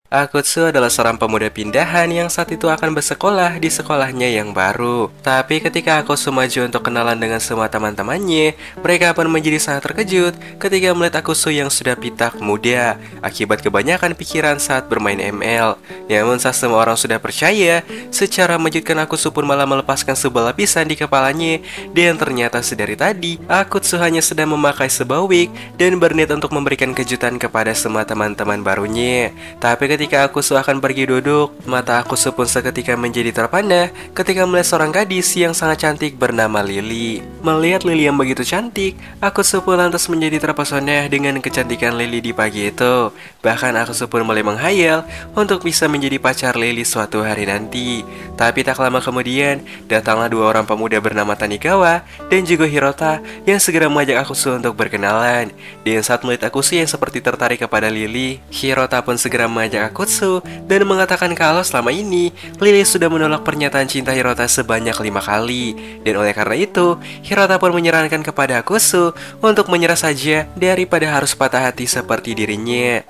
Akutsu adalah seorang pemuda pindahan yang saat itu akan bersekolah di sekolahnya yang baru. Tapi ketika Akutsu maju untuk kenalan dengan semua teman-temannya, mereka pun menjadi sangat terkejut ketika melihat Akutsu yang sudah pitak muda akibat kebanyakan pikiran saat bermain ML. Namun saat semua orang sudah percaya, secara mengejutkan Akutsu pun malah melepaskan sebuah lapisan di kepalanya. Dan ternyata sedari tadi, Akutsu hanya sedang memakai sebuah wig dan berniat untuk memberikan kejutan kepada semua teman-teman barunya. Tapi ketika Akutsu akan pergi duduk, mata Akutsu pun seketika menjadi terpana ketika melihat seorang gadis yang sangat cantik bernama Lily. Melihat Lily yang begitu cantik, Akutsu pun lantas menjadi terpesona dengan kecantikan Lily di pagi itu. Bahkan Akutsu pun mulai menghayal untuk bisa menjadi pacar Lily suatu hari nanti. Tapi tak lama kemudian, datanglah dua orang pemuda bernama Tanikawa dan juga Hirota yang segera mengajak Akutsu untuk berkenalan. Dan saat melihat Akutsu yang seperti tertarik kepada Lily, Hirota pun segera mengajak Akutsu dan mengatakan kalau selama ini Lily sudah menolak pernyataan cinta Hirota sebanyak 5 kali. Dan oleh karena itu, Hirota pun menyarankan kepada Akutsu untuk menyerah saja daripada harus patah hati seperti dirinya.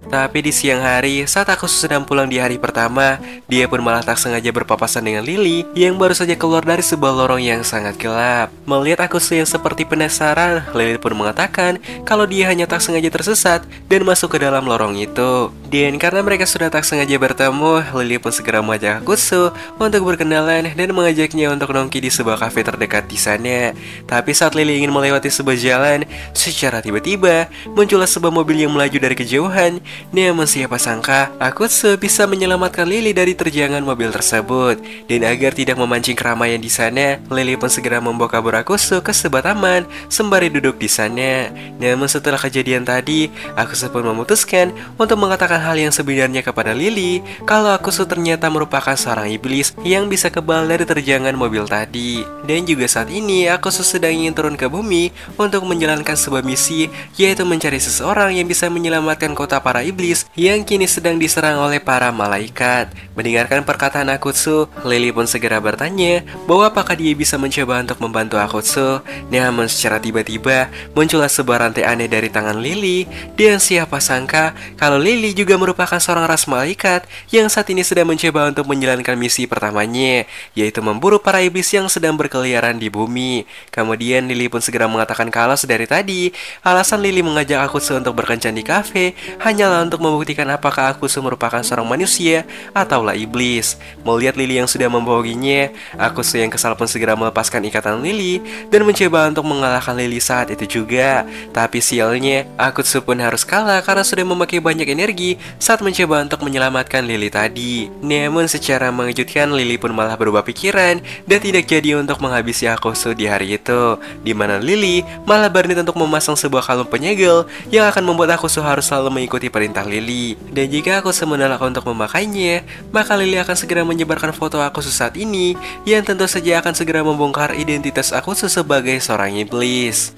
Tapi di siang hari, saat Akutsu sedang pulang di hari pertama, dia pun malah tak sengaja berpapasan dengan Lily yang baru saja keluar dari sebuah lorong yang sangat gelap. Melihat Akutsu yang seperti penasaran, Lily pun mengatakan kalau dia hanya tak sengaja tersesat dan masuk ke dalam lorong itu. Dan karena mereka sudah tak sengaja bertemu, Lily pun segera mengajak Akutsu untuk berkenalan dan mengajaknya untuk nongki di sebuah kafe terdekat di sana. Tapi saat Lily ingin melewati sebuah jalan, secara tiba-tiba muncullah sebuah mobil yang melaju dari kejauhan. Namun siapa sangka Akutsu bisa menyelamatkan Lily dari terjangan mobil tersebut. Dan agar tidak memancing keramaian di sana, Lily pun segera membawa kabur Akutsu ke sebuah taman sembari duduk di sana. Namun setelah kejadian tadi, Akutsu pun memutuskan untuk mengatakan hal yang sebenarnya kepada Lily, kalau Akutsu ternyata merupakan seorang iblis yang bisa kebal dari terjangan mobil tadi. Dan juga saat ini Akutsu sedang ingin turun ke bumi untuk menjalankan sebuah misi, yaitu mencari seseorang yang bisa menyelamatkan kota para iblis yang kini sedang diserang oleh para malaikat. Mendengarkan perkataan Akutsu, Lily pun segera bertanya bahwa apakah dia bisa mencoba untuk membantu Akutsu. Namun secara tiba-tiba muncullah sebuah rantai aneh dari tangan Lily. Dan siapa sangka kalau Lily juga merupakan seorang ras malaikat yang saat ini sedang mencoba untuk menjalankan misi pertamanya, yaitu memburu para iblis yang sedang berkeliaran di bumi. Kemudian Lily pun segera mengatakan kalau sedari tadi alasan Lily mengajak Akutsu untuk berkencan di kafe hanyalah untuk membuktikan apakah Akutsu merupakan seorang manusia ataulah iblis. Melihat Lily yang sudah membohonginya, Akutsu yang kesal pun segera melepaskan ikatan Lily dan mencoba untuk mengalahkan Lily saat itu juga. Tapi sialnya, Akutsu pun harus kalah karena sudah memakai banyak energi saat mencoba untuk menyelamatkan Lily tadi. Namun secara mengejutkan, Lily pun malah berubah pikiran dan tidak jadi untuk menghabisi Akutsu di hari itu, di mana Lily malah berniat untuk memasang sebuah kalung penyegel yang akan membuat Akutsu harus selalu mengikuti perintah Lily. Dan jika Akutsu menolak untuk memakainya, maka Lily akan segera menyebarkan foto Akutsu saat ini, yang tentu saja akan segera membongkar identitas Akutsu sebagai seorang iblis.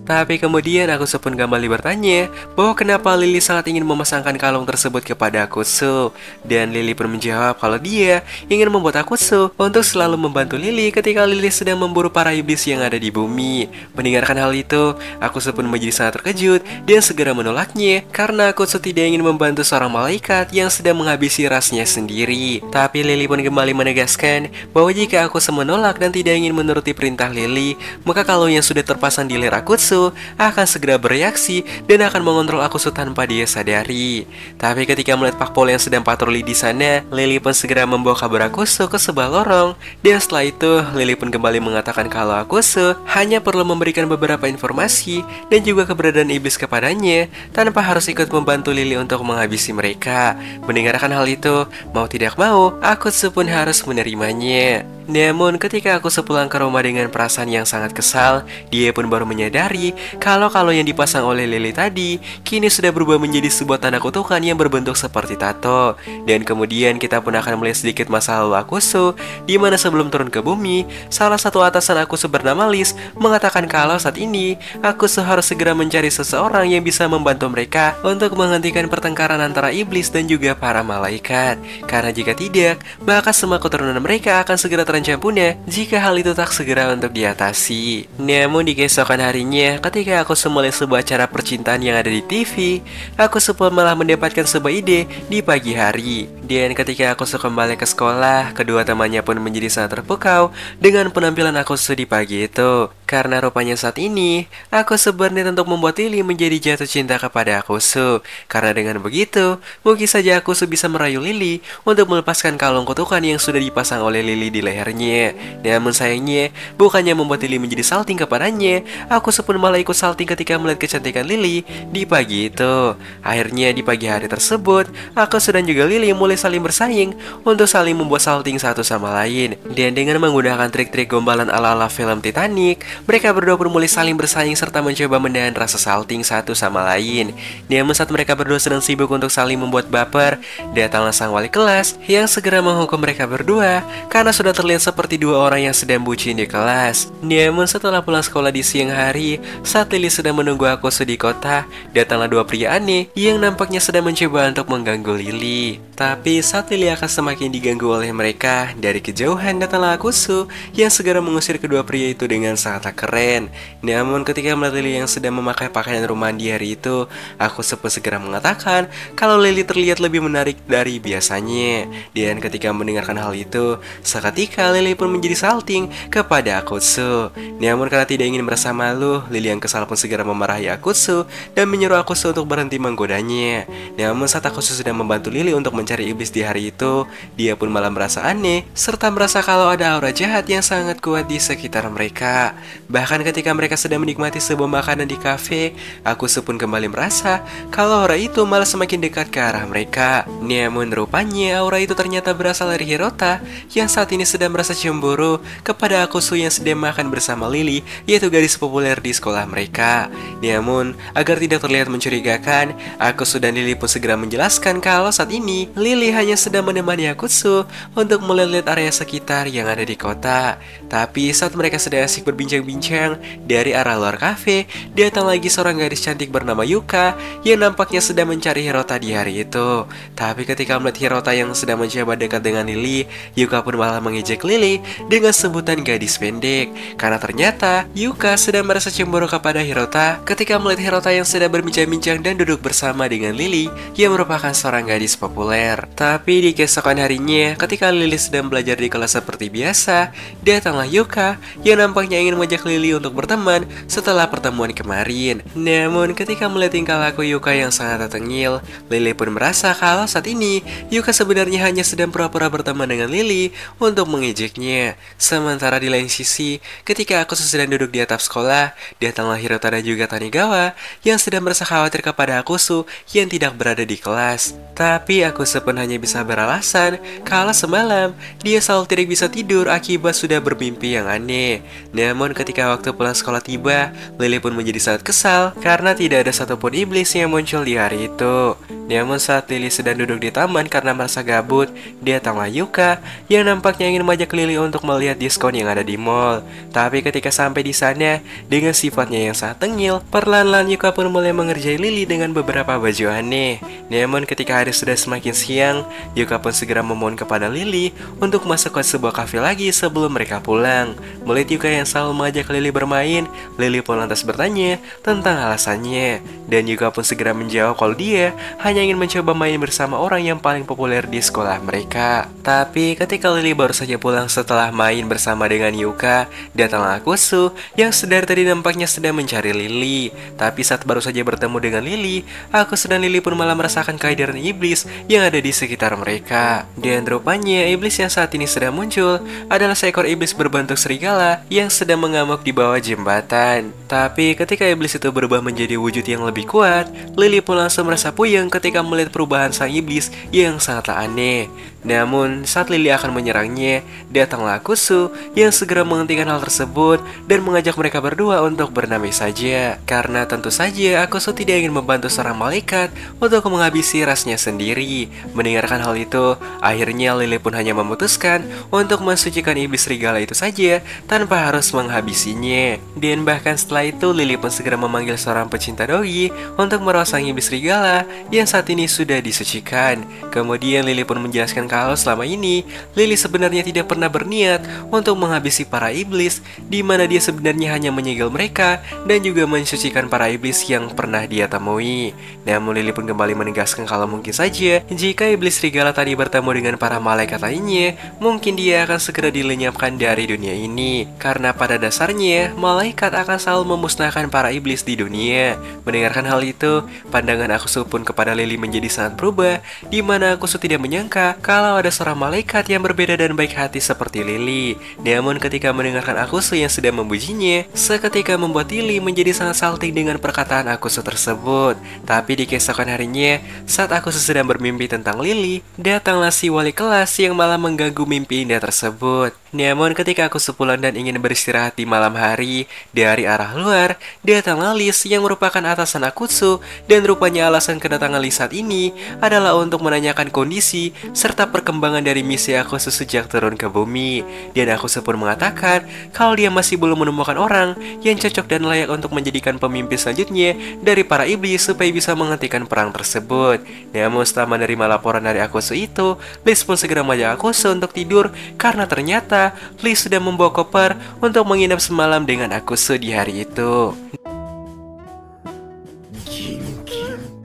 Tapi kemudian Akutsu pun kembali bertanya bahwa kenapa Lily sangat ingin memasangkan kalung tersebut kepada Akutsu. Dan Lily pun menjawab kalau dia ingin membuat Akutsu untuk selalu membantu Lily ketika Lily sedang memburu para iblis yang ada di bumi. Mendengarkan hal itu, Akutsu pun menjadi sangat terkejut dan segera menolaknya karena Akutsu tidak ingin membantu seorang malaikat yang sedang menghabisi rasnya sendiri. Tapi Lily pun kembali menegaskan bahwa jika Akutsu menolak dan tidak ingin menuruti perintah Lily, maka kalung yang sudah terpasang di leher Akutsu akan segera bereaksi dan akan mengontrol Akutsu tanpa dia sadari. Tapi ketika melihat Pak Pol yang sedang patroli di sana, Lily pun segera membawa kabur Akutsu ke sebuah lorong. Dan setelah itu, Lily pun kembali mengatakan kalau Akutsu hanya perlu memberikan beberapa informasi dan juga keberadaan iblis kepadanya tanpa harus ikut membantu Lily untuk menghabisi mereka. Mendengarkan hal itu, mau tidak mau, Akutsu pun harus menerimanya. Namun ketika Akutsu pulang ke rumah dengan perasaan yang sangat kesal, dia pun baru menyadari kalau yang dipasang oleh Lily tadi kini sudah berubah menjadi sebuah tanda kutukan yang berbentuk seperti tato. Dan kemudian kita pun akan melihat sedikit masa lalu Akutsu, di mana sebelum turun ke bumi, salah satu atasan Akutsu bernama Liz mengatakan kalau saat ini Akutsu harus segera mencari seseorang yang bisa membantu mereka untuk menghentikan pertengkaran antara iblis dan juga para malaikat. Karena jika tidak, maka semua keturunan mereka akan segera terjadi terancam punah jika hal itu tak segera untuk diatasi. Namun di keesokan harinya, ketika aku mulai sebuah acara percintaan yang ada di TV, aku malah mendapatkan sebuah ide di pagi hari. Dan ketika aku kembali ke sekolah, kedua temannya pun menjadi sangat terpukau dengan penampilan aku di pagi itu. Karena rupanya saat ini, aku berniat untuk membuat Lily menjadi jatuh cinta kepada Akusu. Karena dengan begitu, mungkin saja Akusu bisa merayu Lily untuk melepaskan kalung kutukan yang sudah dipasang oleh Lily di lehernya. Namun sayangnya, bukannya membuat Lily menjadi salting kepadanya, Akusu pun malah ikut salting ketika melihat kecantikan Lily di pagi itu. Akhirnya di pagi hari tersebut, Akusu dan juga Lily mulai saling bersaing untuk saling membuat salting satu sama lain. Dan dengan menggunakan trik-trik gombalan ala-ala film Titanic, mereka berdua pun mulai saling bersaing serta mencoba menahan rasa salting satu sama lain. Namun saat mereka berdua sedang sibuk untuk saling membuat baper, datanglah sang wali kelas yang segera menghukum mereka berdua karena sudah terlihat seperti dua orang yang sedang bucin di kelas. Namun setelah pulang sekolah di siang hari, saat Lily sedang menunggu Akusu di kota, datanglah dua pria aneh yang nampaknya sedang mencoba untuk mengganggu Lily. Tapi saat Lily akan semakin diganggu oleh mereka, dari kejauhan datanglah Akusu yang segera mengusir kedua pria itu dengan sangat keren. Namun ketika melihat Lily yang sedang memakai pakaian rumahan di hari itu, Akusu pun segera mengatakan kalau Lily terlihat lebih menarik dari biasanya. Dan ketika mendengarkan hal itu, seketika Lily pun menjadi salting kepada Akusu. Namun karena tidak ingin merasa malu, Lily yang kesal pun segera memarahi Akusu dan menyuruh Akusu untuk berhenti menggodanya. Namun saat Akusu sedang membantu Lily untuk mencari iblis di hari itu, dia pun malah merasa aneh serta merasa kalau ada aura jahat yang sangat kuat di sekitar mereka. Bahkan ketika mereka sedang menikmati sebuah makanan di kafe, Akusu pun kembali merasa kalau aura itu malah semakin dekat ke arah mereka. Namun rupanya aura itu ternyata berasal dari Hirota yang saat ini sedang merasa cemburu kepada Akusu yang sedang makan bersama Lily, yaitu gadis populer di sekolah mereka. Namun agar tidak terlihat mencurigakan, Akusu dan Lily pun segera menjelaskan kalau saat ini Lily hanya sedang menemani Akusu untuk melihat area sekitar yang ada di kota. Tapi saat mereka sedang asik berbincang-bincang, dari arah luar kafe, datang lagi seorang gadis cantik bernama Yuka yang nampaknya sedang mencari Hirota di hari itu. Tapi ketika melihat Hirota yang sedang mencoba dekat dengan Lily, Yuka pun malah mengejek Lily dengan sebutan gadis pendek. Karena ternyata Yuka sedang merasa cemburu kepada Hirota ketika melihat Hirota yang sedang berbincang-bincang dan duduk bersama dengan Lily yang merupakan seorang gadis populer. Tapi di keesokan harinya, ketika Lily sedang belajar di kelas seperti biasa, datanglah Yuka yang nampaknya ingin mengajak Lily untuk berteman setelah pertemuan kemarin. Namun ketika melihat tingkah laku Yuka yang sangat tengil, Lily pun merasa kalau saat ini Yuka sebenarnya hanya sedang pura-pura berteman dengan Lily untuk mengejeknya. Sementara di lain sisi, ketika aku sedang duduk di atap sekolah, datanglah Hirota dan juga Tanigawa yang sedang merasa khawatir kepada Akusu yang tidak berada di kelas. Tapi Akusu pun hanya bisa beralasan kalau semalam dia selalu tidak bisa tidur akibat sudah bermimpi yang aneh. Namun ketika waktu pulang sekolah tiba, Lily pun menjadi sangat kesal karena tidak ada satupun iblis yang muncul di hari itu. Namun saat Lily sedang duduk di taman karena merasa gabut, datanglah Yuka yang nampaknya ingin mengajak Lily untuk melihat diskon yang ada di mall. Tapi ketika sampai di sana, dengan sifatnya yang sangat tengil, perlahan-lahan Yuka pun mulai mengerjai Lily dengan beberapa baju aneh. Namun ketika hari sudah semakin siang, Yuka pun segera memohon kepada Lily untuk masuk ke sebuah kafe lagi sebelum mereka pulang. Melihat Yuka yang selalu mengajak Lily bermain, Lily pun lantas bertanya tentang alasannya. Dan Yuka pun segera menjawab kalau dia hanya ingin mencoba main bersama orang yang paling populer di sekolah mereka. Tapi ketika Lily baru saja pulang setelah main bersama dengan Yuka, datanglah Akusu yang sedari tadi nampaknya sedang mencari Lily. Tapi saat baru saja bertemu dengan Lily, Akusu dan Lily pun malah merasakan kehadiran iblis yang ada di sekitar mereka. Dan rupanya iblis yang saat ini sedang muncul adalah seekor iblis berbentuk serigala yang sedang mengamuk di bawah jembatan. Tapi ketika iblis itu berubah menjadi wujud yang lebih kuat, Lily pun langsung merasa puyeng ketika melihat perubahan sang iblis yang sangatlah aneh. Namun saat Lily akan menyerangnya, datanglah Akusu yang segera menghentikan hal tersebut dan mengajak mereka berdua untuk berdamai saja. Karena tentu saja Akusu tidak ingin membantu seorang malaikat untuk menghabisi rasnya sendiri. Mendengarkan hal itu, akhirnya Lily pun hanya memutuskan untuk mensucikan iblis serigala itu saja tanpa harus menghabisinya. Dan bahkan setelah itu Lily pun segera memanggil seorang pecinta doi untuk merawat sang iblis serigala yang saat ini sudah disucikan. Kemudian Lily pun menjelaskan menjelaskan kalau selama ini Lily sebenarnya tidak pernah berniat untuk menghabisi para iblis, di mana dia sebenarnya hanya menyegel mereka dan juga mensucikan para iblis yang pernah dia temui. Namun Lily pun kembali menegaskan kalau mungkin saja jika iblis serigala tadi bertemu dengan para malaikat lainnya, mungkin dia akan segera dilenyapkan dari dunia ini. Karena pada dasarnya malaikat akan selalu memusnahkan para iblis di dunia. Mendengarkan hal itu, pandangan Akusu pun kepada Lily menjadi sangat berubah, di mana Akusu tidak menyangka kalau ada seorang malaikat yang berbeda dan baik hati seperti Lily. Namun ketika mendengarkan Akusu yang sedang memujinya, seketika membuat Lily menjadi sangat salting dengan perkataan Akusu tersebut. Tapi di keesokan harinya, saat Akusu sedang bermimpi tentang Lily, datanglah si wali kelas yang malah mengganggu mimpi indah tersebut. Namun ketika Akusu pulang dan ingin beristirahat di malam hari, dari arah luar, datanglah Liz yang merupakan atasan Akusu, dan rupanya alasan kedatangan Liz saat ini adalah untuk menanyakan kondisi serta perkembangan dari misi Akusu sejak turun ke bumi. Dan Akusu pun mengatakan kalau dia masih belum menemukan orang yang cocok dan layak untuk menjadikan pemimpin selanjutnya dari para iblis supaya bisa menghentikan perang tersebut. Namun setelah menerima laporan dari Akusu itu, Liz pun segera mengajak Akusu untuk tidur karena ternyata Liz sudah membawa koper untuk menginap semalam dengan Akusu di hari itu.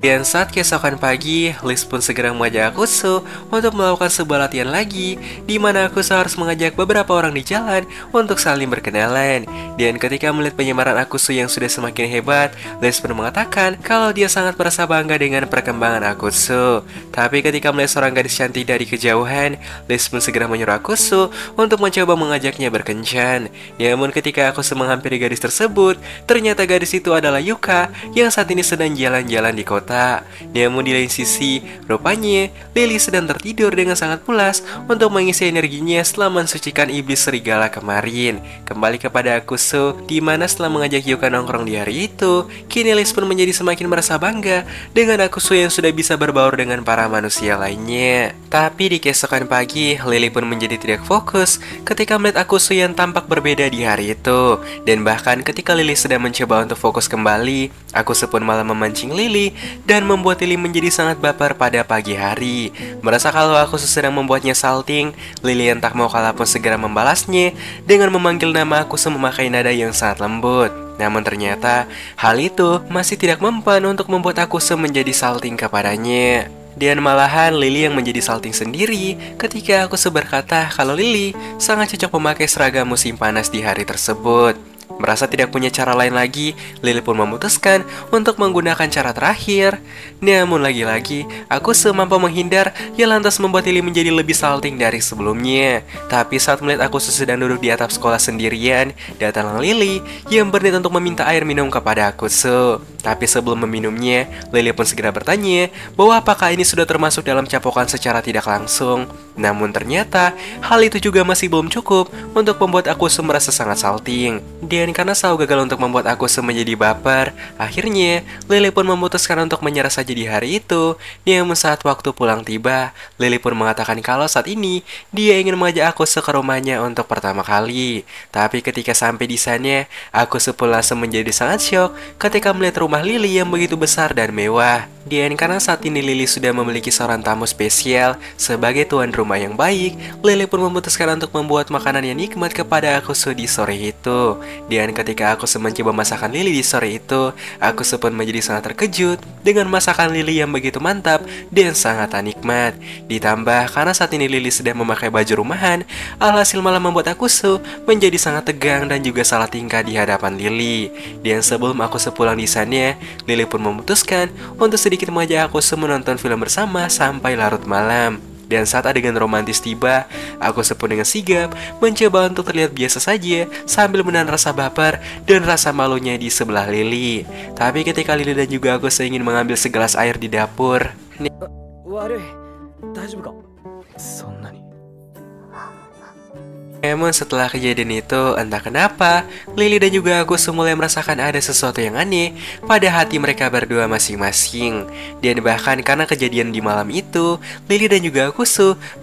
Dan saat keesokan pagi, Liz pun segera mengajak Akusu untuk melakukan sebuah latihan lagi, di mana Akusu harus mengajak beberapa orang di jalan untuk saling berkenalan. Dan ketika melihat penyamaran Akusu yang sudah semakin hebat, Liz pun mengatakan kalau dia sangat merasa bangga dengan perkembangan Akusu. Tapi ketika melihat seorang gadis cantik dari kejauhan, Liz pun segera menyuruh Akusu untuk mencoba mengajaknya berkencan. Namun ketika Akusu menghampiri gadis tersebut, ternyata gadis itu adalah Yuka yang saat ini sedang jalan-jalan di kota. Namun di lain sisi, rupanya Lily sedang tertidur dengan sangat pulas untuk mengisi energinya setelah mensucikan iblis serigala kemarin. Kembali kepada Akusu, di mana setelah mengajak Yuka nongkrong di hari itu, kini Liz pun menjadi semakin merasa bangga dengan Akusu yang sudah bisa berbaur dengan para manusia lainnya. Tapi di keesokan pagi, Lily pun menjadi tidak fokus ketika melihat Akusu yang tampak berbeda di hari itu. Dan bahkan ketika Lily sedang mencoba untuk fokus kembali, Akusu pun malah memancing Lily dan membuat Lily menjadi sangat baper pada pagi hari. Merasa kalau Akusu sedang membuatnya salting, Lily yang tak mau kalah pun segera membalasnya dengan memanggil nama Akusu memakai nada yang sangat lembut. Namun ternyata hal itu masih tidak mempan untuk membuat Akusu menjadi salting kepadanya. Dan malahan Lily yang menjadi salting sendiri ketika Akusu berkata kalau Lily sangat cocok memakai seragam musim panas di hari tersebut. Merasa tidak punya cara lain lagi, Lily pun memutuskan untuk menggunakan cara terakhir. Namun lagi-lagi, Akusu mampu menghindar yang lantas membuat Lily menjadi lebih salting dari sebelumnya. Tapi saat melihat Akusu sedang duduk di atap sekolah sendirian, datanglah Lily yang berniat untuk meminta air minum kepada Akusu. Tapi sebelum meminumnya, Lily pun segera bertanya bahwa apakah ini sudah termasuk dalam capokan secara tidak langsung. Namun ternyata hal itu juga masih belum cukup untuk membuat Akusu merasa sangat salting. Dan karena selalu gagal untuk membuat Akusu menjadi baper, akhirnya Lily pun memutuskan untuk menyerah saja di hari itu. Namun saat waktu pulang tiba, Lily pun mengatakan kalau saat ini dia ingin mengajak Akusu ke rumahnya untuk pertama kali. Tapi ketika sampai di sana, Akusu pun langsung menjadi sangat syok ketika melihat rumah Lily yang begitu besar dan mewah. Dan karena saat ini Lily sudah memiliki seorang tamu spesial sebagai tuan rumah yang baik, Lily pun memutuskan untuk membuat makanan yang nikmat kepada Akusu di sore itu. Dan ketika Akusu mencoba masakan Lily di sore itu, Akusu pun menjadi sangat terkejut dengan masakan Lily yang begitu mantap dan sangat nikmat. Ditambah karena saat ini Lily sedang memakai baju rumahan, alhasil malah membuat Akusu menjadi sangat tegang dan juga salah tingkah di hadapan Lily. Dan sebelum Akusu pulang di sana, Lily pun memutuskan untuk sedikit mengajak Akusu menonton film bersama sampai larut malam. Dan saat adegan romantis tiba, Akusu pun dengan sigap mencoba untuk terlihat biasa saja sambil menahan rasa baper dan rasa malunya di sebelah Lily. Tapi ketika Lily dan juga Akusu ingin mengambil segelas air di dapur, Namun setelah kejadian itu, entah kenapa, Lily dan juga aku mulai merasakan ada sesuatu yang aneh pada hati mereka berdua masing-masing. Dan bahkan karena kejadian di malam itu, Lily dan juga aku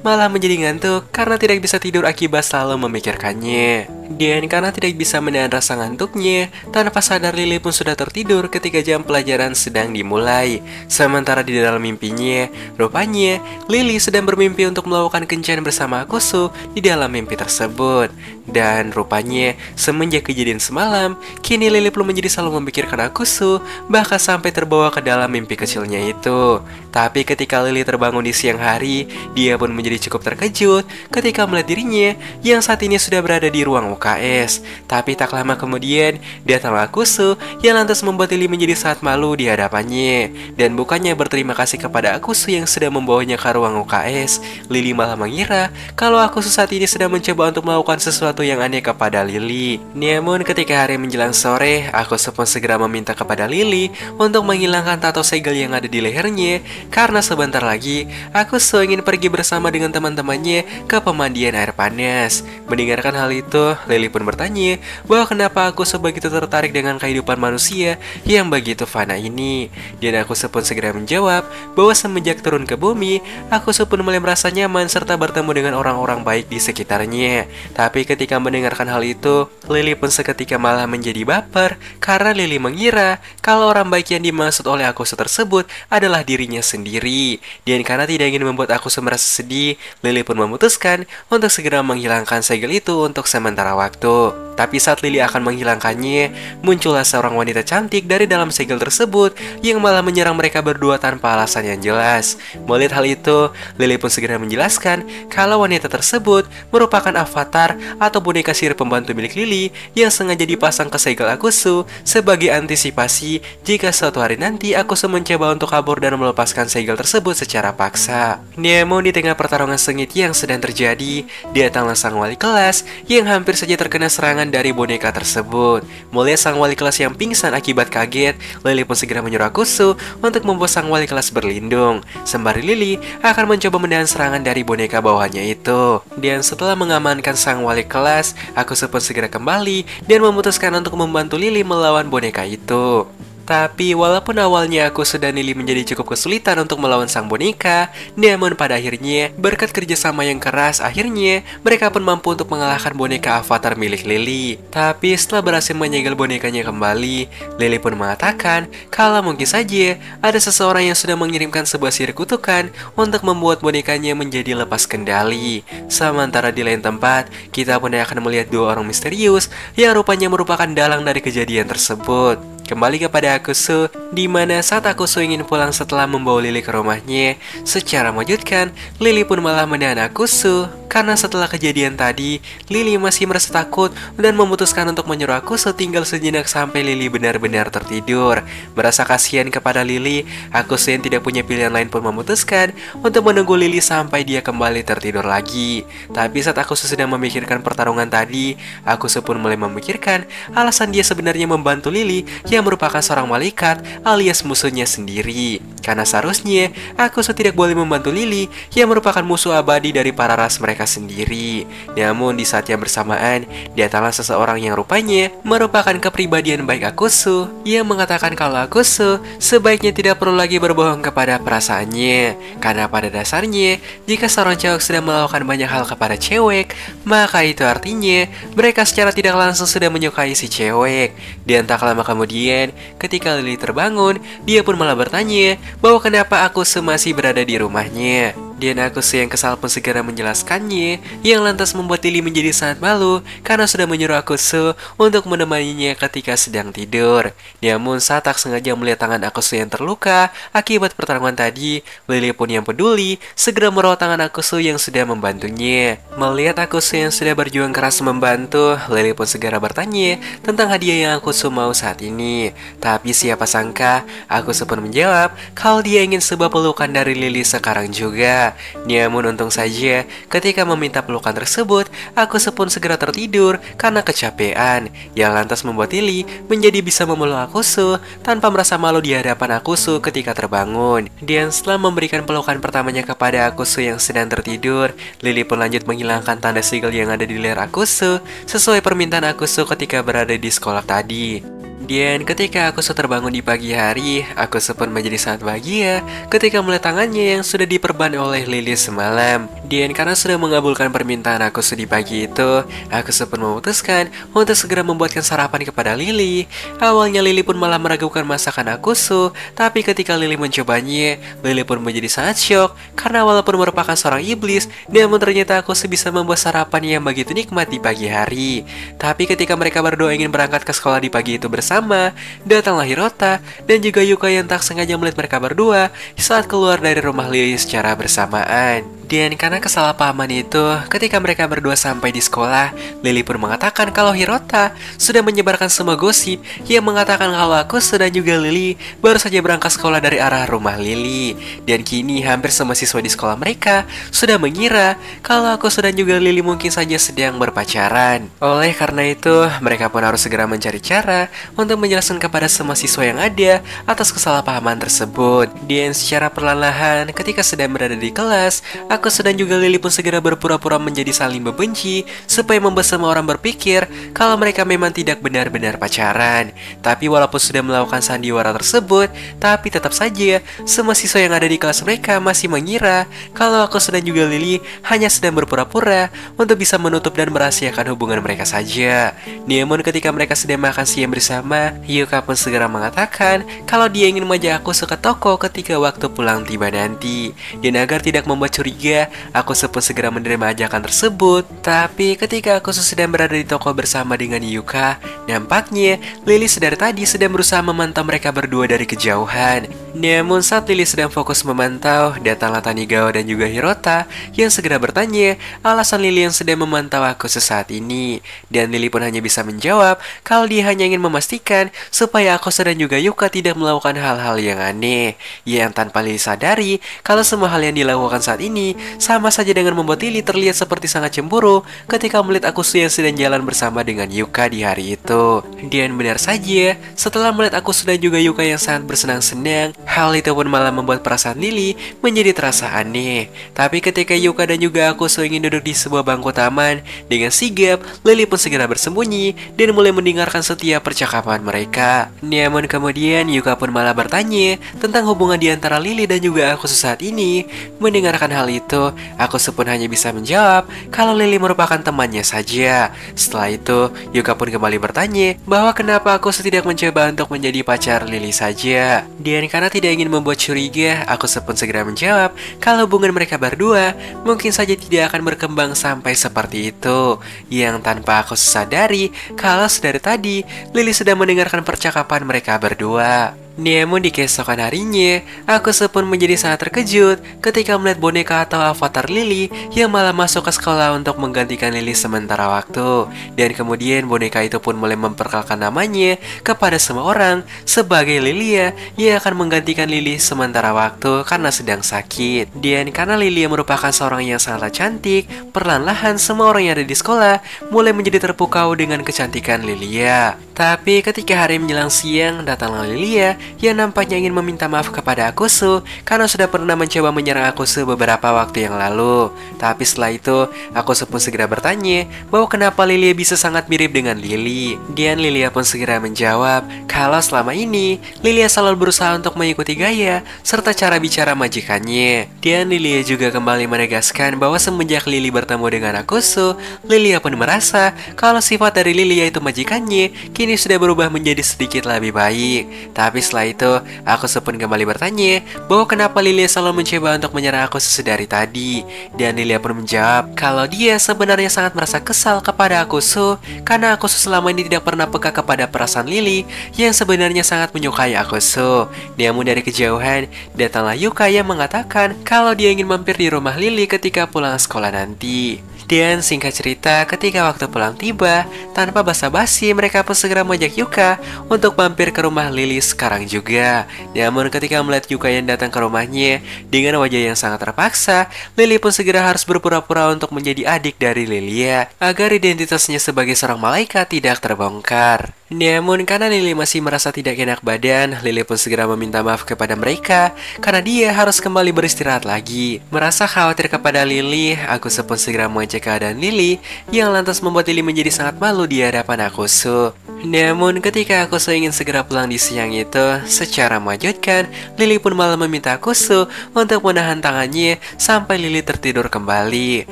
malah menjadi ngantuk karena tidak bisa tidur akibat selalu memikirkannya. Dan karena tidak bisa menahan rasa ngantuknya, tanpa sadar Lily pun sudah tertidur ketika jam pelajaran sedang dimulai. Sementara di dalam mimpinya, rupanya Lily sedang bermimpi untuk melakukan kencan bersama Akusu di dalam mimpi tersebut. Dan rupanya semenjak kejadian semalam, kini Lily belum menjadi selalu memikirkan Akusu, bahkan sampai terbawa ke dalam mimpi kecilnya itu. Tapi ketika Lily terbangun di siang hari, dia pun menjadi cukup terkejut ketika melihat dirinya yang saat ini sudah berada di ruang UKS. Tapi tak lama kemudian, datanglah Akusu yang lantas membuat Lily menjadi sangat malu di hadapannya. Dan bukannya berterima kasih kepada Akusu yang sudah membawanya ke ruang UKS, Lily malah mengira kalau Akusu saat ini sedang mencoba untuk melakukan sesuatu yang aneh kepada Lily. Namun ketika hari menjelang sore, Akusu pun segera meminta kepada Lily untuk menghilangkan tato segel yang ada di lehernya, karena sebentar lagi Akusu ingin pergi bersama dengan teman-temannya ke pemandian air panas. Mendengarkan hal itu, Lily pun bertanya bahwa kenapa Akusu begitu tertarik dengan kehidupan manusia yang begitu fana ini. Dan Akusu pun segera menjawab bahwa semenjak turun ke bumi, Akusu pun mulai merasa nyaman serta bertemu dengan orang-orang baik di sekitarnya. Tapi ketika mendengarkan hal itu, Lily pun seketika malah menjadi baper karena Lily mengira kalau orang baik yang dimaksud oleh Akusu tersebut adalah dirinya sendiri. Dan karena tidak ingin membuat Akusu merasa sedih, Lily pun memutuskan untuk segera menghilangkan segel itu untuk sementara waktu. Tapi saat Lily akan menghilangkannya, muncullah seorang wanita cantik dari dalam segel tersebut yang malah menyerang mereka berdua tanpa alasan yang jelas. Melihat hal itu, Lily pun segera menjelaskan kalau wanita tersebut merupakan avatar atau boneka sihir pembantu milik Lily yang sengaja dipasang ke segel Akusu sebagai antisipasi jika suatu hari nanti Akusu mencoba untuk kabur dan melepaskan segel tersebut secara paksa. Namun di tengah pertarungan sengit yang sedang terjadi, datanglah sang wali kelas yang hampir saja terkena serangan dari boneka tersebut. Melihat sang wali kelas yang pingsan akibat kaget, Lily pun segera menyuruh Akusu untuk membuat sang wali kelas berlindung. Sembari Lily akan mencoba menahan serangan dari boneka bawahannya itu. Dan setelah mengamankan sang wali kelas, Akusu pun segera kembali dan memutuskan untuk membantu Lily melawan boneka itu. Tapi walaupun awalnya Akusu dan Lily menjadi cukup kesulitan untuk melawan sang boneka, namun pada akhirnya berkat kerjasama yang keras, akhirnya mereka pun mampu untuk mengalahkan boneka avatar milik Lily. Tapi setelah berhasil menyegel bonekanya kembali, Lily pun mengatakan kalau mungkin saja ada seseorang yang sudah mengirimkan sebuah sihir kutukan untuk membuat bonekanya menjadi lepas kendali. Sementara di lain tempat, kita pun akan melihat dua orang misterius yang rupanya merupakan dalang dari kejadian tersebut. Kembali kepada Akusu, di mana saat Akusu ingin pulang setelah membawa Lily ke rumahnya, secara mengejutkan, Lily pun malah menahan Akusu. Karena setelah kejadian tadi, Lily masih merasa takut dan memutuskan untuk menyuruh Akusu tinggal sejenak sampai Lily benar-benar tertidur. Merasa kasihan kepada Lily, Akusu yang tidak punya pilihan lain pun memutuskan untuk menunggu Lily sampai dia kembali tertidur lagi. Tapi saat Akusu sedang memikirkan pertarungan tadi, Akusu pun mulai memikirkan alasan dia sebenarnya membantu Lily yang merupakan seorang malaikat alias musuhnya sendiri. Karena seharusnya Akusu tidak boleh membantu Lily yang merupakan musuh abadi dari para ras mereka sendiri. Namun di saat yang bersamaan, datanglah seseorang yang rupanya merupakan kepribadian baik Akusu yang mengatakan kalau Akusu sebaiknya tidak perlu lagi berbohong kepada perasaannya. Karena pada dasarnya, jika seorang cowok sudah melakukan banyak hal kepada cewek, maka itu artinya mereka secara tidak langsung sudah menyukai si cewek. Dan tak lama kemudian, ketika Lily terbangun, dia pun malah bertanya bahwa kenapa Akusu masih berada di rumahnya. Dan Akusu yang kesal pun segera menjelaskannya, yang lantas membuat Lily menjadi sangat malu karena sudah menyuruh Akusu untuk menemaninya ketika sedang tidur. Namun saat tak sengaja melihat tangan Akusu yang terluka akibat pertarungan tadi, Lily pun yang peduli segera merawat tangan Akusu yang sudah membantunya. Melihat Akusu yang sudah berjuang keras membantu, Lily pun segera bertanya tentang hadiah yang Akusu mau saat ini. Tapi siapa sangka Akusu pun menjawab kalau dia ingin sebuah pelukan dari Lily sekarang juga. Yuka. Namun untung saja, ketika meminta pelukan tersebut, Akuse pun segera tertidur karena kecapean, yang lantas membuat Lily menjadi bisa memeluk Akuse tanpa merasa malu di hadapan Akuse ketika terbangun. Dan setelah memberikan pelukan pertamanya kepada Akuse yang sedang tertidur, Lily pun lanjut menghilangkan tanda sigil yang ada di leher Akuse sesuai permintaan Akuse ketika berada di sekolah tadi. Dan ketika Akuse terbangun di pagi hari, Akuse pun menjadi sangat bahagia ketika melihat tangannya yang sudah diperban oleh Lily semalam. Dan karena sudah mengabulkan permintaan Akuse di pagi itu, Akuse pun memutuskan untuk segera membuatkan sarapan kepada Lily. Awalnya Lily pun malah meragukan masakan Akuse, tapi ketika Lily mencobanya, Lily pun menjadi sangat syok karena walaupun merupakan seorang iblis, namun ternyata Akuse bisa membuat sarapan yang begitu nikmat di pagi hari. Tapi ketika mereka berdua ingin berangkat ke sekolah di pagi itu bersama, datanglah Hirota dan juga Yuka yang tak sengaja melihat mereka berdua saat keluar dari rumah Lily secara bersamaan. Dan karena kesalahpahaman itu, ketika mereka berdua sampai di sekolah, Lily pun mengatakan kalau Hirota sudah menyebarkan semua gosip yang mengatakan kalau Akuse dan juga Lily baru saja berangkat sekolah dari arah rumah Lily. Dan kini hampir semua siswa di sekolah mereka sudah mengira kalau Akuse dan juga Lily mungkin saja sedang berpacaran. Oleh karena itu, mereka pun harus segera mencari cara untuk menjelaskan kepada semua siswa yang ada atas kesalahpahaman tersebut. Dan secara perlahan-lahan, ketika sedang berada di kelas, Akuse dan juga Lily pun segera berpura-pura menjadi saling membenci supaya membuat semua orang berpikir kalau mereka memang tidak benar-benar pacaran. Tapi walaupun sudah melakukan sandiwara tersebut, tapi tetap saja semua siswa yang ada di kelas mereka masih mengira kalau Akuse dan juga Lily hanya sedang berpura-pura untuk bisa menutup dan merahasiakan hubungan mereka saja. Namun ketika mereka sedang makan siang bersama, Yuka pun segera mengatakan kalau dia ingin mengajak Akuse ke toko ketika waktu pulang tiba nanti. Dan agar tidak membuat curiga, Akuse pun segera menerima ajakan tersebut. Tapi ketika Akuse sedang berada di toko bersama dengan Yuka, nampaknya Lily sedari tadi sedang berusaha memantau mereka berdua dari kejauhan. Namun saat Lily sedang fokus memantau, datanglah Tanigawa dan juga Hirota yang segera bertanya alasan Lily yang sedang memantau Akuse saat ini. Dan Lily pun hanya bisa menjawab kalau dia hanya ingin memastikan supaya Akuse dan juga Yuka tidak melakukan hal-hal yang aneh. Yang tanpa Lily sadari kalau semua hal yang dilakukan saat ini sama saja dengan membuat Lily terlihat seperti sangat cemburu ketika melihat Akuse yang sedang jalan bersama dengan Yuka di hari itu. Dan benar saja, setelah melihat Akuse dan juga Yuka yang sangat bersenang-senang, hal itu pun malah membuat perasaan Lily menjadi terasa aneh. Tapi ketika Yuka dan juga Akuse ingin duduk di sebuah bangku taman, dengan sigap, Lily pun segera bersembunyi dan mulai mendengarkan setiap percakapan mereka. Namun kemudian Yuka pun malah bertanya tentang hubungan di antara Lily dan juga Akuse saat ini. Mendengarkan hal itu, Akuse pun hanya bisa menjawab kalau Lily merupakan temannya saja. Setelah itu, Yuka pun kembali bertanya bahwa kenapa Akuse tidak mencoba untuk menjadi pacar Lily saja. Dan karena tidak ingin membuat curiga, Akuse pun segera menjawab kalau hubungan mereka berdua mungkin saja tidak akan berkembang sampai seperti itu. Yang tanpa Akuse sadari kalau sedari tadi Lily sedang mendengarkan percakapan mereka berdua. Namun di keesokan harinya, Akuse pun menjadi sangat terkejut ketika melihat boneka atau avatar Lily yang malah masuk ke sekolah untuk menggantikan Lily sementara waktu. Dan kemudian boneka itu pun mulai memperkenalkan namanya kepada semua orang sebagai Lilia yang akan menggantikan Lily sementara waktu karena sedang sakit. Dan karena Lilia merupakan seorang yang sangat cantik, perlahan-lahan semua orang yang ada di sekolah mulai menjadi terpukau dengan kecantikan Lilia. Tapi ketika hari menjelang siang, datanglah Lilia yang nampaknya ingin meminta maaf kepada Akuse karena sudah pernah mencoba menyerang Akuse beberapa waktu yang lalu. Tapi setelah itu, Akuse pun segera bertanya bahwa kenapa Lilia bisa sangat mirip dengan Lily. Dan Lilia pun segera menjawab kalau selama ini Lilia selalu berusaha untuk mengikuti gaya serta cara bicara majikannya. Dan Lilia juga kembali menegaskan bahwa semenjak Lily bertemu dengan Akuse, Lilia pun merasa kalau sifat dari Lily yaitu majikannya kini sudah berubah menjadi sedikit lebih baik. Tapi setelah itu, Akuse pun kembali bertanya bahwa kenapa Lilia selalu mencoba untuk menyerang Akuse sedari tadi. Dan Lilia pun menjawab kalau dia sebenarnya sangat merasa kesal kepada Akuse karena Akuse selama ini tidak pernah peka kepada perasaan Lily yang sebenarnya sangat menyukai Akuse. Namun dari kejauhan, datanglah Yuka yang mengatakan kalau dia ingin mampir di rumah Lily ketika pulang sekolah nanti. Dan singkat cerita, ketika waktu pulang tiba, tanpa basa-basi mereka pun segera mengajak Yuka untuk mampir ke rumah Lily sekarang juga. Namun ketika melihat Yuka yang datang ke rumahnya dengan wajah yang sangat terpaksa, Lily pun segera harus berpura-pura untuk menjadi adik dari Lilia agar identitasnya sebagai seorang malaikat tidak terbongkar. Namun karena Lily masih merasa tidak enak badan, Lily pun segera meminta maaf kepada mereka karena dia harus kembali beristirahat lagi. Merasa khawatir kepada Lily, Akusu pun segera mengecek keadaan Lily yang lantas membuat Lily menjadi sangat malu di hadapan Akusu. Namun ketika Akusu ingin segera pulang di siang itu, secara mengejutkan, Lily pun malah meminta Akusu untuk menahan tangannya sampai Lily tertidur kembali.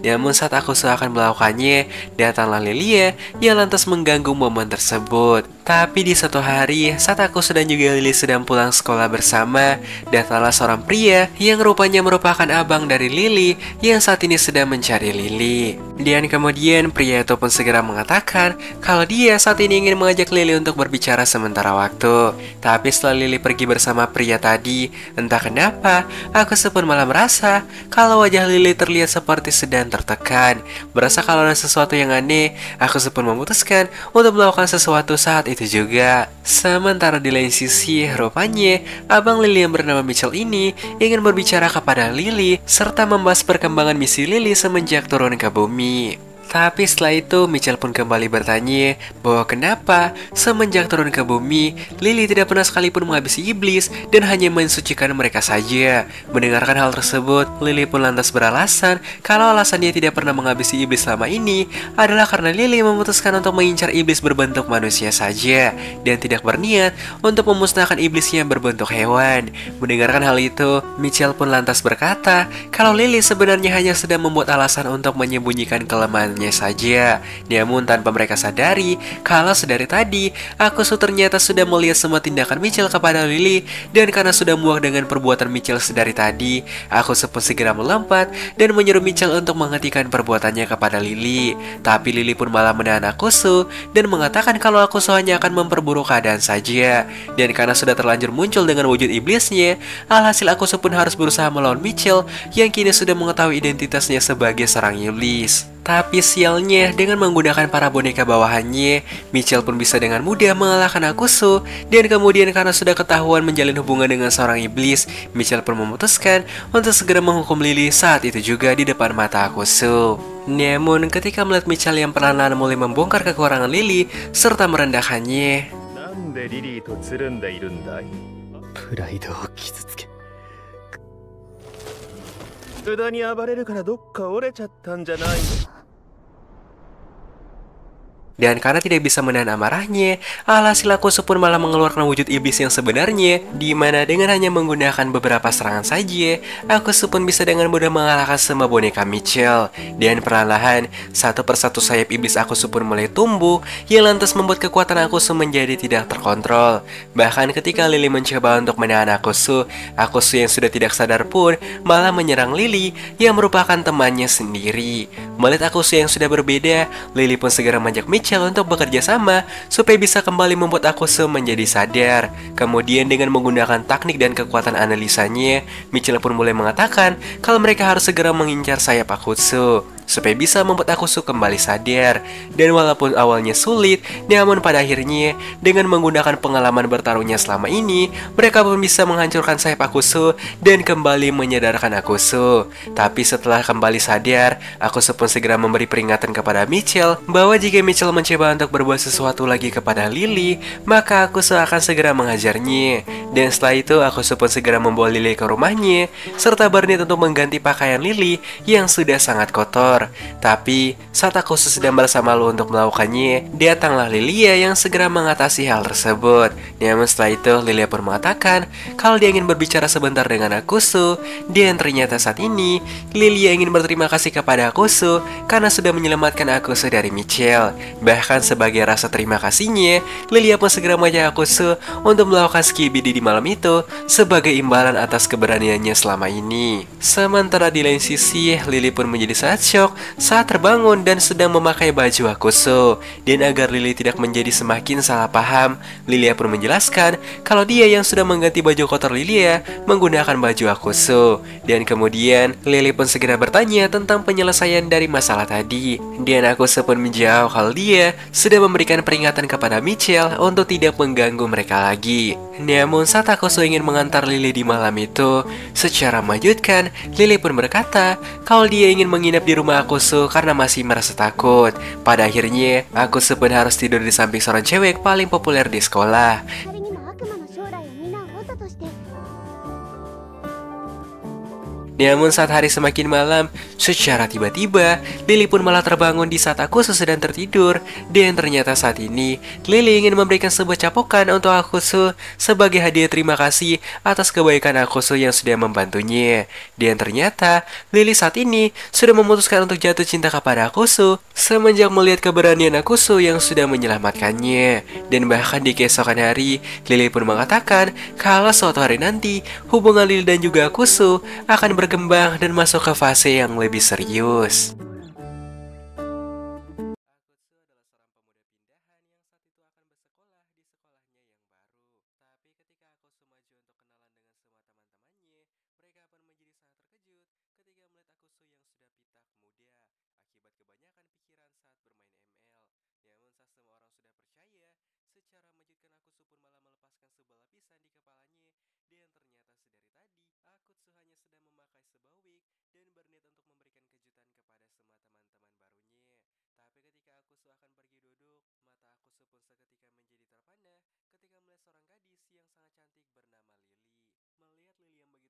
Namun saat Akusu akan melakukannya, datanglah Lilia yang lantas mengganggu momen tersebut. Tapi di suatu hari, saat Akusu dan juga Lily sedang pulang sekolah bersama, datanglah seorang pria yang rupanya merupakan abang dari Lily yang saat ini sedang mencari Lily. Dan kemudian pria itu pun segera mengatakan kalau dia saat ini ingin mengajak Lily untuk berbicara sementara waktu. Tapi setelah Lily pergi bersama pria tadi, entah kenapa, Akusu pun malah merasa kalau wajah Lily terlihat seperti sedang tertekan. Berasa kalau ada sesuatu yang aneh, Akusu pun memutuskan untuk melakukan sesuatu saat itu juga. Sementara di lain sisi, rupanya abang Lily yang bernama Mitchell ini ingin berbicara kepada Lily serta membahas perkembangan misi Lily semenjak turun ke bumi. Tapi setelah itu Mitchell pun kembali bertanya bahwa kenapa semenjak turun ke bumi Lily tidak pernah sekalipun menghabisi iblis dan hanya mensucikan mereka saja. Mendengarkan hal tersebut, Lily pun lantas beralasan kalau alasan dia tidak pernah menghabisi iblis selama ini adalah karena Lily memutuskan untuk mengincar iblis berbentuk manusia saja dan tidak berniat untuk memusnahkan iblis yang berbentuk hewan. Mendengarkan hal itu, Mitchell pun lantas berkata kalau Lily sebenarnya hanya sedang membuat alasan untuk menyembunyikan kelemahan saja. Namun tanpa mereka sadari kalau sedari tadi Akusu ternyata sudah melihat semua tindakan Mitchell kepada Lily. Dan karena sudah muak dengan perbuatan Mitchell sedari tadi, Akusu pun segera melompat dan menyuruh Mitchell untuk menghentikan perbuatannya kepada Lily. Tapi Lily pun malah menahan Akusu dan mengatakan kalau Akusu hanya akan memperburuk keadaan saja. Dan karena sudah terlanjur muncul dengan wujud iblisnya, alhasil Akusu pun harus berusaha melawan Mitchell yang kini sudah mengetahui identitasnya sebagai seorang iblis. Tapi sialnya, dengan menggunakan para boneka bawahannya, Mitchell pun bisa dengan mudah mengalahkan Akusu. Dan kemudian karena sudah ketahuan menjalin hubungan dengan seorang iblis, Mitchell pun memutuskan untuk segera menghukum Lily saat itu juga di depan mata Akusu. Namun ketika melihat Mitchell yang perlahan-lahan mulai membongkar kekurangan Lily serta merendahkannya, dan karena tidak bisa menahan amarahnya, alhasil Akusu pun malah mengeluarkan wujud iblis yang sebenarnya, di mana dengan hanya menggunakan beberapa serangan saja, Akusu pun bisa dengan mudah mengalahkan semua boneka Mitchell. Dan perlahan-lahan, satu persatu sayap iblis Akusu pun mulai tumbuh, yang lantas membuat kekuatan Akusu menjadi tidak terkontrol. Bahkan ketika Lily mencoba untuk menahan Akusu yang sudah tidak sadar pun malah menyerang Lily yang merupakan temannya sendiri. Melihat Akusu yang sudah berbeda, Lily pun segera mengajak Mitchell untuk bekerja sama supaya bisa kembali membuat Akusu menjadi sadar. Kemudian dengan menggunakan teknik dan kekuatan analisanya, Mitchell pun mulai mengatakan kalau mereka harus segera mengincar sayap Akusu supaya bisa membuat Akusu kembali sadar. Dan walaupun awalnya sulit, namun pada akhirnya dengan menggunakan pengalaman bertarungnya selama ini, mereka pun bisa menghancurkan sayap Akusu dan kembali menyadarkan Akusu. Tapi setelah kembali sadar, Akusu pun segera memberi peringatan kepada Mitchell bahwa jika Mitchell mencoba untuk berbuat sesuatu lagi kepada Lily, maka Akusu akan segera menghajarnya. Dan setelah itu Akusu pun segera membawa Lily ke rumahnya serta berniat untuk mengganti pakaian Lily yang sudah sangat kotor. Tapi saat Akusu sedang merasa malu untuk melakukannya, datanglah Lilia yang segera mengatasi hal tersebut. Namun setelah itu Lilia pun mengatakan kalau dia ingin berbicara sebentar dengan Akusu. Dan ternyata saat ini Lilia ingin berterima kasih kepada Akusu karena sudah menyelamatkan Akusu dari Mitchell. Bahkan sebagai rasa terima kasihnya, Lilia pun segera mengajak Akusu untuk melakukan skibidi di malam itu sebagai imbalan atas keberaniannya selama ini. Sementara di lain sisi, Lily pun menjadi sangat shock shock saat terbangun dan sedang memakai baju Akuso. Dan agar Lily tidak menjadi semakin salah paham, Lilia pun menjelaskan kalau dia yang sudah mengganti baju kotor Lilia menggunakan baju Akuso. Dan kemudian Lily pun segera bertanya tentang penyelesaian dari masalah tadi. Dan Akuso pun menjawab kalau dia sudah memberikan peringatan kepada Michelle untuk tidak mengganggu mereka lagi. Namun saat Akuso ingin mengantar Lily di malam itu, secara mengejutkan, Lily pun berkata kalau dia ingin menginap di rumah Akuso karena masih merasa takut. Pada akhirnya, Akuso pun harus tidur di samping seorang cewek paling populer di sekolah. 仮にも悪魔の将来を担う長として Namun saat hari semakin malam, secara tiba-tiba, Lily pun malah terbangun di saat Akuso sedang tertidur. Dan ternyata saat ini, Lily ingin memberikan sebuah capokan untuk Akuso sebagai hadiah terima kasih atas kebaikan Akuso yang sudah membantunya. Dan ternyata, Lily saat ini sudah memutuskan untuk jatuh cinta kepada Akuso semenjak melihat keberanian Akuso yang sudah menyelamatkannya. Dan bahkan di keesokan hari, Lily pun mengatakan kalau suatu hari nanti, hubungan Lily dan juga Akuso akan berkembang dan masuk ke fase yang lebih serius. Dan berniat untuk memberikan kejutan kepada semua teman-teman barunya. Tapi ketika Akusu akan pergi duduk, mata Akusu pun seketika menjadi terpana ketika melihat seorang gadis yang sangat cantik bernama Lily. Melihat Lily yang begitu